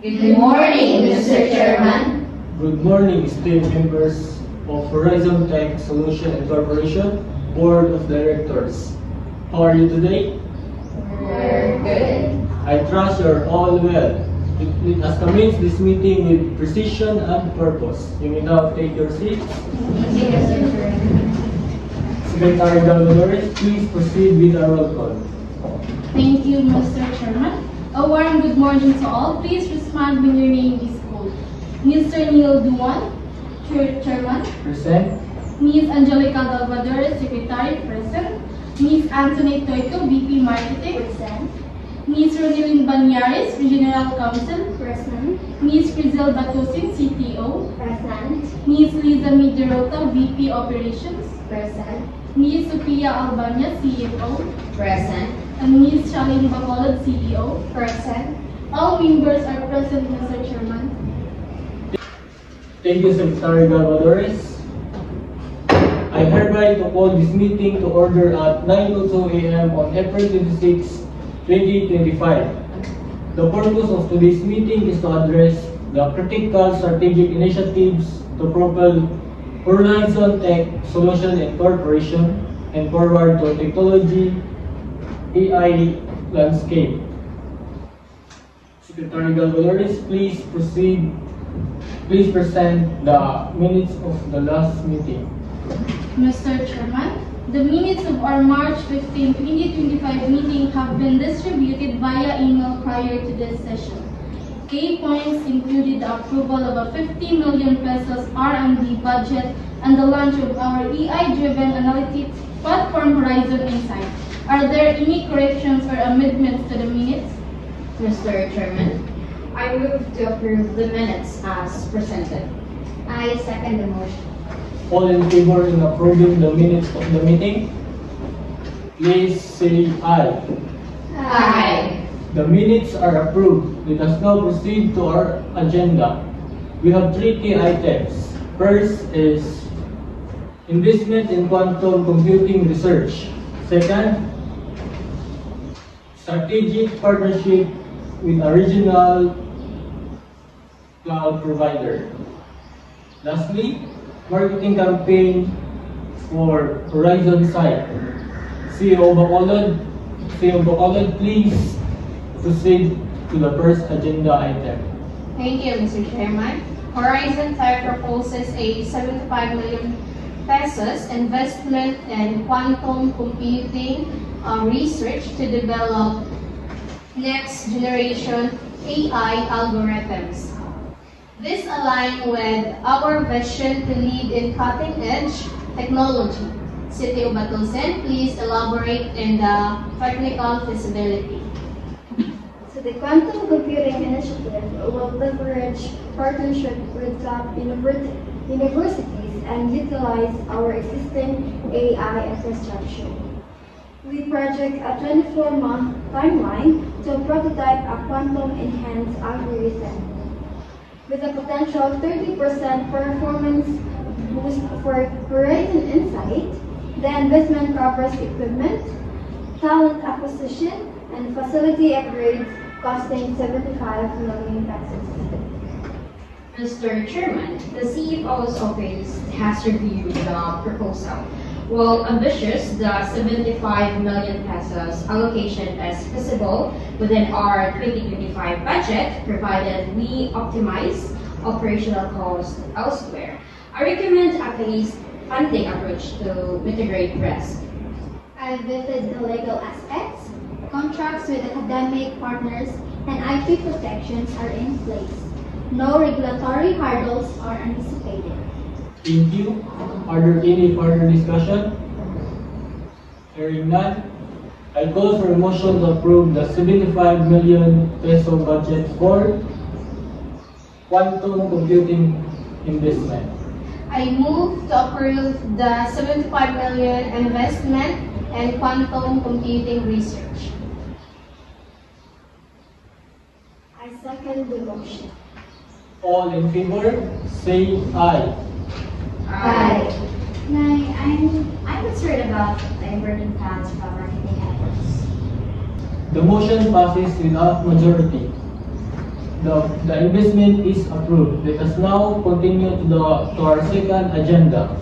Good morning, Mr. Chairman. Good morning, esteemed members of Horizon Tech Solution Incorporation Board of Directors. How are you today? We're good. I trust you're all well. Let us commence this meeting with precision and purpose. You may now take your seat. Yes, Mr. Chairman. Secretary Galvadores, please proceed with our roll call. Thank you, Mr. Chairman. A warm good morning to all. Please respond when your name is called. Mr. Neil Duan, Chairman. Present. Ms. Angelica Galvadores, Secretary, present. Ms. Anthony Toito, VP Marketing. Present. Ms. Ronilyn Banyares, General Counsel. Present. Ms. Crizel Batusin, CTO. Present. Ms. Liza Miderota, VP Operations. Present. Ms. Sophia Albania, CFO. Present. And Ms. Charlene Bacolod, CEO. Present. All members are present, Mr. Chairman. Thank you, Secretary Galvadores. I hereby to call this meeting to order at 9:02 a.m. on April 26, 2025. The purpose of today's meeting is to address the critical strategic initiatives to propel Horizon Tech Solution Incorporation and forward to technology AI landscape. Secretary Galvadores, please proceed. Please present the minutes of the last meeting. Mr. Chairman, the minutes of our March 15, 2025 meeting have been distributed via email prior to this session. Key points included the approval of a 50 million pesos R&D budget and the launch of our AI-driven analytics platform Horizon Insight. Are there any corrections or amendments to the minutes? Mr. Chairman, I move to approve the minutes as presented. I second the motion. All in favor in approving the minutes of the meeting? Please say aye. Aye. The minutes are approved. Let us now proceed to our agenda. We have three key items. First is investment in quantum computing research. Second, strategic partnership with a regional cloud provider. Lastly, marketing campaign for Horizon Site. CEO Bacolod, please proceed to the first agenda item. Thank you, Mr. Chairman. Horizon Tech proposes a 75 million pesos investment in quantum computing research to develop next generation AI algorithms. This aligns with our vision to lead in cutting-edge technology. CTO Batusin, please elaborate in the technical feasibility. So the Quantum Computing Initiative will leverage partnership with top universities and utilize our existing AI infrastructure. We project a 24-month timeline to prototype a quantum-enhanced algorithm. With a potential 30% performance boost for Horizon Insight, the investment covers equipment, talent acquisition, and facility upgrades costing 75 million pesos. Mr. Chairman, the CFO's office has reviewed the proposal. While ambitious, the 75 million pesos allocation is feasible within our 2025 budget, provided we optimize operational costs elsewhere. I recommend a phased funding approach to mitigate risk. I vetted the legal aspects. Contracts with academic partners and IP protections are in place. No regulatory hurdles are anticipated. Thank you. Are there any further discussion? Hearing none, I call for a motion to approve the 75 million peso budget for quantum computing investment. I move to approve the 75 million investment in quantum computing research. I second the motion. All in favor, say aye. Aye. Nay, I'm concerned about diverting funds from marketing efforts. The motion passes without majority. The investment is approved. Let us now continue to our second agenda.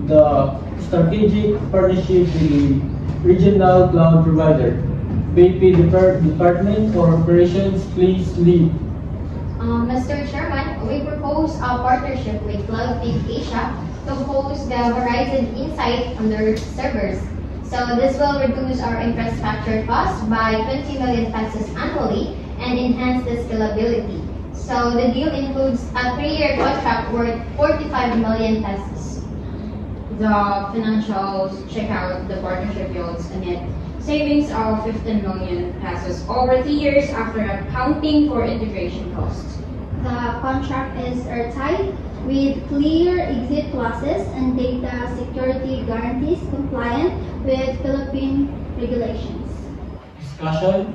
The strategic partnership with the regional cloud provider. BP Department for Operations, please lead. Mr. Chairman, we propose a partnership with CloudPeak Asia to host the Verizon Insight on their servers. So this will reduce our infrastructure costs by 20 million pesos annually and enhance the scalability. So the deal includes a 3-year contract worth 45 million pesos. The financials check out the partnership yields a net savings of 15 million pesos over 3 years after accounting for integration costs. The contract is airtight with clear exit clauses and data security guarantees compliant with Philippine regulations. Discussion.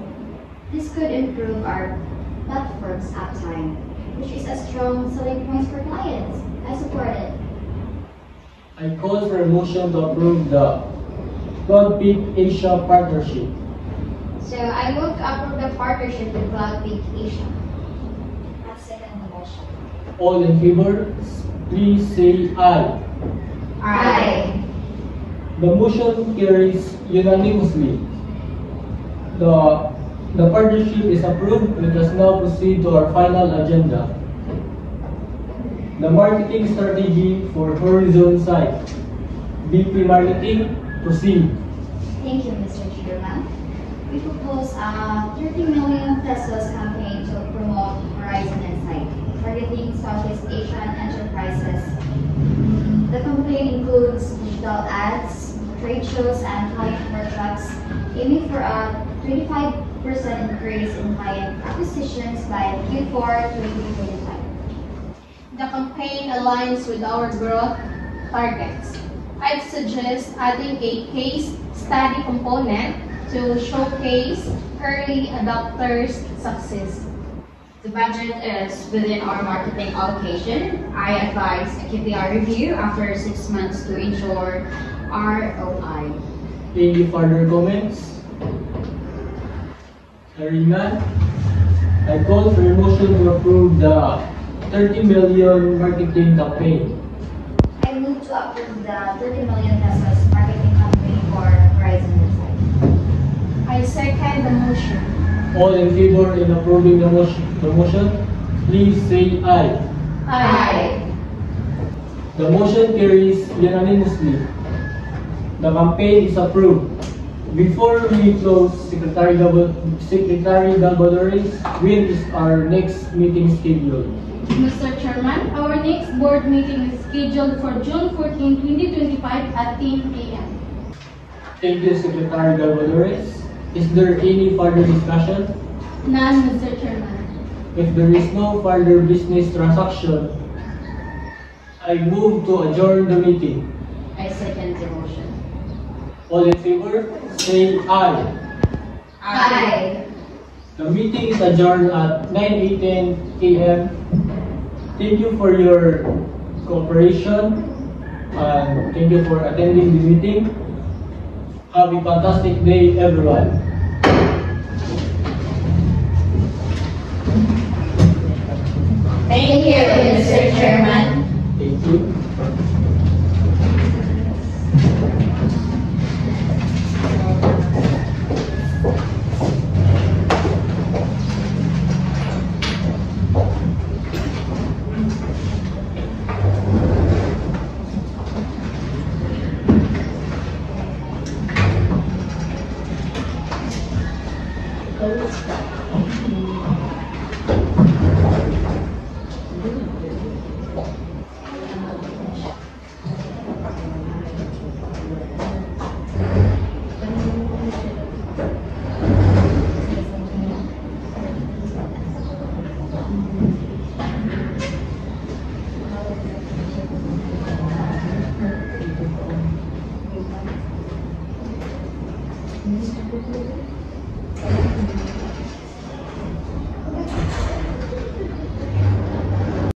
This could improve our platform's uptime, which is a strong selling point for clients. I support it. I call for a motion to approve the CloudPeak Asia partnership. So I move to approve the partnership with CloudPeak Asia. I second the motion. All in favor, please say aye. Aye. The motion carries unanimously. The partnership is approved. Let us now proceed to our final agenda. The marketing strategy for Horizon site. BP Marketing, proceed. Thank you, Mr. Chairman. We propose a 30 million pesos campaign to promote Horizon Insight, targeting Southeast Asian enterprises. The campaign includes digital ads, trade shows, and client workshops, aiming for a 25% increase in client acquisitions by Q4 2025. The campaign aligns with our growth targets. I'd suggest adding a case study component to showcase early adopters' success. The budget is within our marketing allocation. I advise a KPI review after 6 months to ensure ROI. Any further comments? Hearing none, I call for a motion to approve the 30 million marketing campaign. I move to approve the 30 million pesos marketing campaign for Horizon Insight. I second the motion. All in favor in approving the motion, please say aye. Aye. The motion carries unanimously. The campaign is approved. Before we close, Secretary Dalbadores, when is our next meeting scheduled? Mr. Chairman, our next board meeting is scheduled for June 14, 2025 at 10 a.m. Thank you, Secretary Dalbadores. Is there any further discussion? None, Mr. Chairman. If there is no further business transaction, I move to adjourn the meeting. I second the motion. All in favor, say aye. Aye. The meeting is adjourned at 9:10 a.m. Thank you for your cooperation and thank you for attending the meeting. Have a fantastic day, everyone. Thank Thank you, Mr. Chairman.